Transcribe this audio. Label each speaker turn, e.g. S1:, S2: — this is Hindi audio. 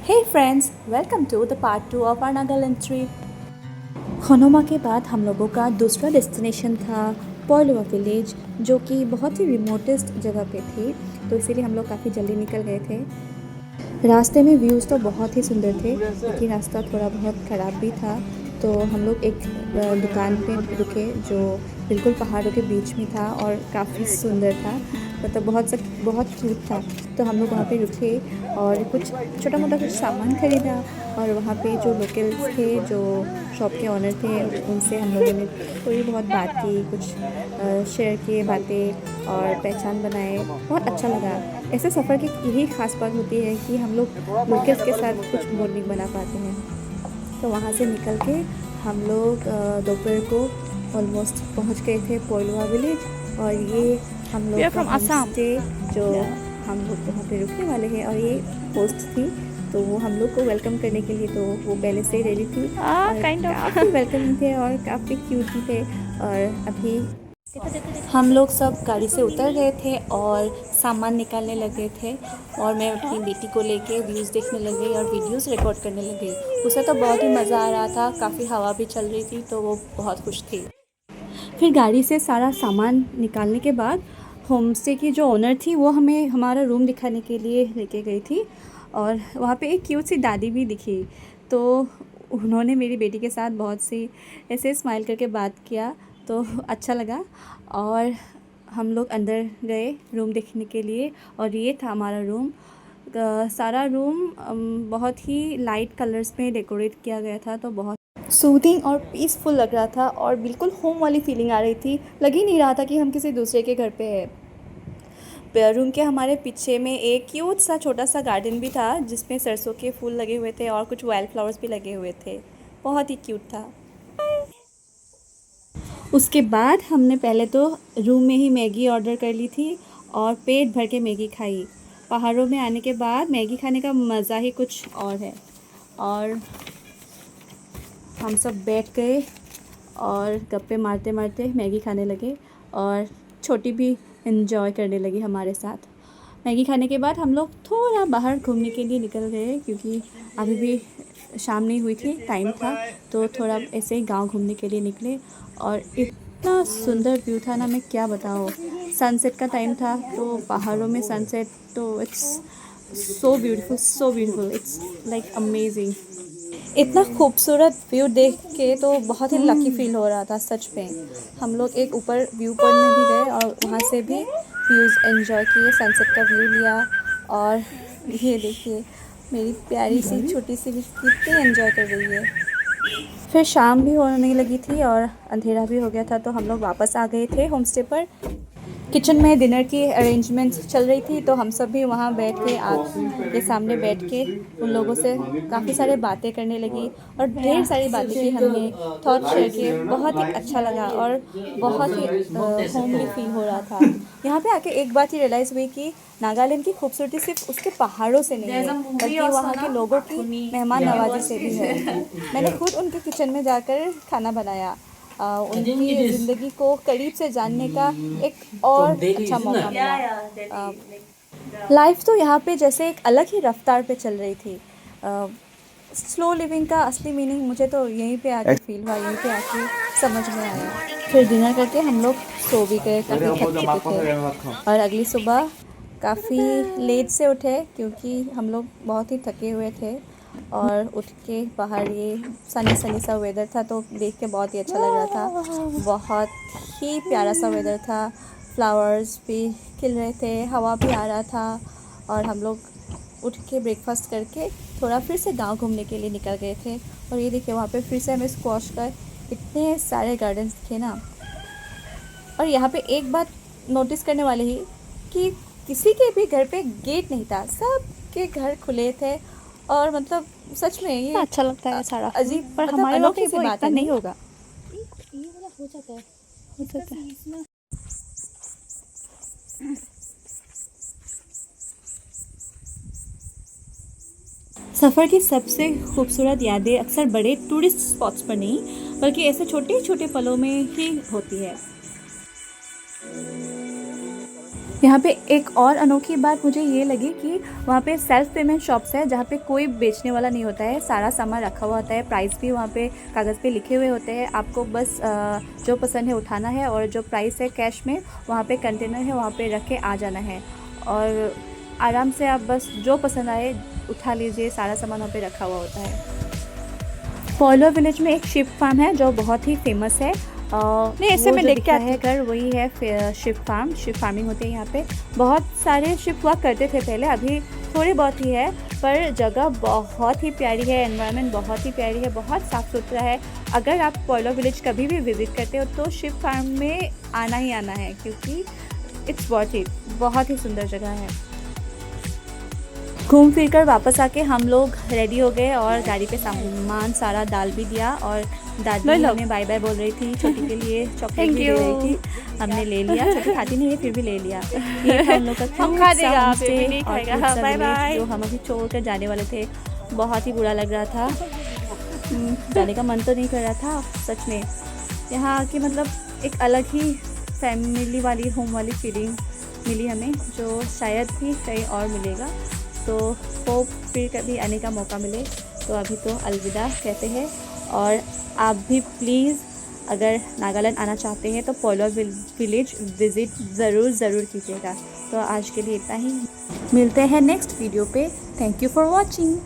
S1: Hey friends, welcome to the part 2 of our Nagaland trip. खनोमा के बाद हम लोगों का दूसरा डेस्टिनेशन था पॉयलवा विलेज, जो कि बहुत ही रिमोटेस्ट जगह पे थी, तो इसीलिए हम लोग काफ़ी जल्दी निकल गए थे। रास्ते में व्यूज़ तो बहुत ही सुंदर थे, लेकिन रास्ता थोड़ा बहुत ख़राब भी था। तो हम लोग एक दुकान पे रुके जो बिल्कुल पहाड़ों के बीच में था और काफ़ी सुंदर था, मतलब बहुत क्यूट था। तो हम लोग वहाँ पे रुके और कुछ छोटा मोटा कुछ सामान ख़रीदा, और वहाँ पे जो लोकल्स थे, जो शॉप के ऑनर थे, उनसे हम लोगों ने थोड़ी बहुत बात की, कुछ शेयर किए बातें और पहचान बनाए। बहुत अच्छा लगा। ऐसे सफ़र की यही ख़ास बात होती है कि हम लोग लोकल्स के साथ कुछ बॉन्डिंग बना पाते हैं। तो वहाँ से निकल के हम लोग दोपहर को ऑलमोस्ट पहुँच गए थे पॉयलवा विलेज, और ये हम लोग का होम स्टे जो हम लोग वहाँ पे रुकने वाले हैं। और ये होस्ट थी, तो वो हम लोग को वेलकम करने के लिए, तो वो पहले से ही रेडी थी और काफ़ी वेलकमिंग थे और काफ़ी क्यूट भी थे। और अभी हम लोग सब गाड़ी से उतर गए थे और सामान निकालने लगे थे, और मैं अपनी बेटी को लेके व्यूज़ देखने लग गई और वीडियोस रिकॉर्ड करने लग गई। उसे तो बहुत ही मज़ा आ रहा था, काफ़ी हवा भी चल रही थी, तो वो बहुत खुश थी। फिर गाड़ी से सारा सामान निकालने के बाद होम स्टे की जो ओनर थी, वो हमें हमारा रूम दिखाने के लिए लेके गई थी, और वहाँ पे एक क्यूट सी दादी भी दिखी। तो उन्होंने मेरी बेटी के साथ बहुत सी ऐसे स्माइल करके बात किया, तो अच्छा लगा। और हम लोग अंदर गए रूम देखने के लिए, और ये था हमारा रूम। सारा रूम बहुत ही लाइट कलर्स में डेकोरेट किया गया था, तो बहुत सूदिंग और पीसफुल लग रहा था, और बिल्कुल होम वाली फीलिंग आ रही थी। लग ही नहीं रहा था कि हम किसी दूसरे के घर पे हैं। रूम के हमारे पीछे में एक क्यूट सा छोटा सा गार्डन भी था, जिसमें सरसों के फूल लगे हुए थे और कुछ वाइल्ड फ्लावर्स भी लगे हुए थे। बहुत ही क्यूट था। उसके बाद हमने पहले तो रूम में ही मैगी ऑर्डर कर ली थी और पेट भर के मैगी खाई। पहाड़ों में आने के बाद मैगी खाने का मज़ा ही कुछ और है। और हम सब बैठ गए और गप्पे मारते मारते मैगी खाने लगे, और छोटी भी इन्जॉय करने लगी हमारे साथ। मैगी खाने के बाद हम लोग थोड़ा बाहर घूमने के लिए निकल गए, क्योंकि अभी भी शाम नहीं हुई थी, टाइम था, तो थोड़ा ऐसे ही गांव घूमने के लिए निकले। और इतना सुंदर व्यू था ना, मैं क्या बताऊँ। सनसेट का टाइम था, तो पहाड़ों में सनसेट तो it's so beautiful, it's like amazing. इतना खूबसूरत व्यू देख के तो बहुत ही लकी फील हो रहा था सच में। हम लोग एक ऊपर व्यू पॉइंट में भी गए और वहाँ से भी व्यूज़ एंजॉय किए, सनसेट का व्यू लिया। और ये देखिए, मेरी प्यारी सी छोटी सी भी कितनी एंजॉय कर रही है। फिर शाम भी होने लगी थी और अंधेरा भी हो गया था, तो हम लोग वापस आ गए थे होम स्टे पर। किचन में डिनर की अरेंजमेंट्स चल रही थी, तो हम सब भी वहाँ बैठ के आग के सामने बैठ के उन लोगों से काफ़ी सारे बातें करने लगी, और ढेर सारी बातें की हमने, थॉट शेयर किए। बहुत ही अच्छा लगा और बहुत ही होमली फील हो रहा था। यहाँ पे आके एक बात ही रियलाइज़ हुई कि नागालैंड की खूबसूरती सिर्फ उसके पहाड़ों से नहीं है, बल्कि वहाँ के लोगों की मेहमान नवाजी से भी है। मैंने खुद उनके किचन में जाकर खाना बनाया। उनकी ज़िंदगी को करीब से जानने का एक और अच्छा मौका मिला। लाइफ तो यहाँ पे जैसे एक अलग ही रफ्तार पे चल रही थी। स्लो लिविंग का असली मीनिंग मुझे तो यहीं पे आके फील हुआ, यहीं पे आके समझ में आया। फिर डिनर करके हम लोग सो भी गए, काफ़ी थक चुके थे, और अगली सुबह काफ़ी लेट से उठे, क्योंकि हम लोग बहुत ही थके हुए थे। और उठ के बाहर ये सनी सनी सा वेदर था, तो देख के बहुत ही अच्छा लग रहा था। बहुत ही प्यारा सा वेदर था, फ्लावर्स भी खिल रहे थे, हवा भी आ रहा था। और हम लोग उठ के ब्रेकफास्ट करके थोड़ा फिर से गांव घूमने के लिए निकल गए थे। और ये देखिए, वहाँ पे फिर से हमें स्क्वाश का इतने सारे गार्डन्स दिखे ना। और यहाँ पे एक बात नोटिस करने वाली ही कि किसी के भी घर पे गेट नहीं था, सबके घर खुले थे। और मतलब सच में ये
S2: अच्छा लगता है सारा,
S1: अजीब,
S2: पर
S1: मतलब
S2: हमारे लोग
S1: अनोखी सी
S2: वो
S1: बात
S2: इतना
S1: है।
S2: नहीं होगा।
S1: ये वाला हो जाता है।
S2: हो सकता है।
S1: सफ़र की सबसे खूबसूरत यादें अक्सर बड़े टूरिस्ट स्पॉट्स पर नहीं, बल्कि ऐसे छोटे छोटे पलों में ही होती है। यहाँ पे एक और अनोखी बात मुझे ये लगी कि वहाँ पे सेल्फ पेमेंट शॉप्स है जहाँ पे कोई बेचने वाला नहीं होता है, सारा सामान रखा हुआ होता है, प्राइस भी वहाँ पे कागज़ पे लिखे हुए होते हैं, आपको बस जो पसंद है उठाना है और जो प्राइस है कैश में वहाँ पे कंटेनर है वहाँ पे रख के आ जाना है और आराम से आप बस जो पसंद आए उठा लीजिए, सारा सामान वहाँ पे रखा हुआ होता है। पोलो विलेज में एक शिप फार्म है जो बहुत ही फेमस है।
S2: नहीं, ऐसे में देख के
S1: है घर वही है शिप फार्मिंग होती है यहाँ पे। बहुत सारे शिप हुआ करते थे पहले, अभी थोड़ी बहुत ही है, पर जगह बहुत ही प्यारी है, एनवायरनमेंट बहुत ही प्यारी है, बहुत साफ़ सुथरा है। अगर आप पोलो विलेज कभी भी विज़िट करते हो तो शिप फार्म में आना ही आना है क्योंकि इट्स वर्थ इट, बहुत ही सुंदर जगह है। घूम फिर कर वापस आके हम लोग रेडी हो गए और गाड़ी पे सामान सारा डाल भी दिया और दादी हमें बाय बाय बोल रही थी, छोटी के लिए चॉकलेट भी दे रही थी, हमने ले लिया। छोटी खाती नहीं है फिर भी ले लिया। ये था हम लोग का बाय बाय जो हम अभी छोड़ कर जाने वाले थे। बहुत ही बुरा लग रहा था, जाने का मन तो नहीं कर रहा था सच में। यहाँ आके मतलब एक अलग ही फैमिली वाली होम वाली फीलिंग मिली हमें, जो शायद ही कहीं और मिलेगा। तो होप फिर कभी आने का मौका मिले। तो अभी तो अलविदा कहते हैं और आप भी प्लीज़ अगर नागालैंड आना चाहते हैं तो पोलो विलेज विज़िट ज़रूर कीजिएगा। तो आज के लिए इतना ही, मिलते हैं नेक्स्ट वीडियो पे। Thank you for watching.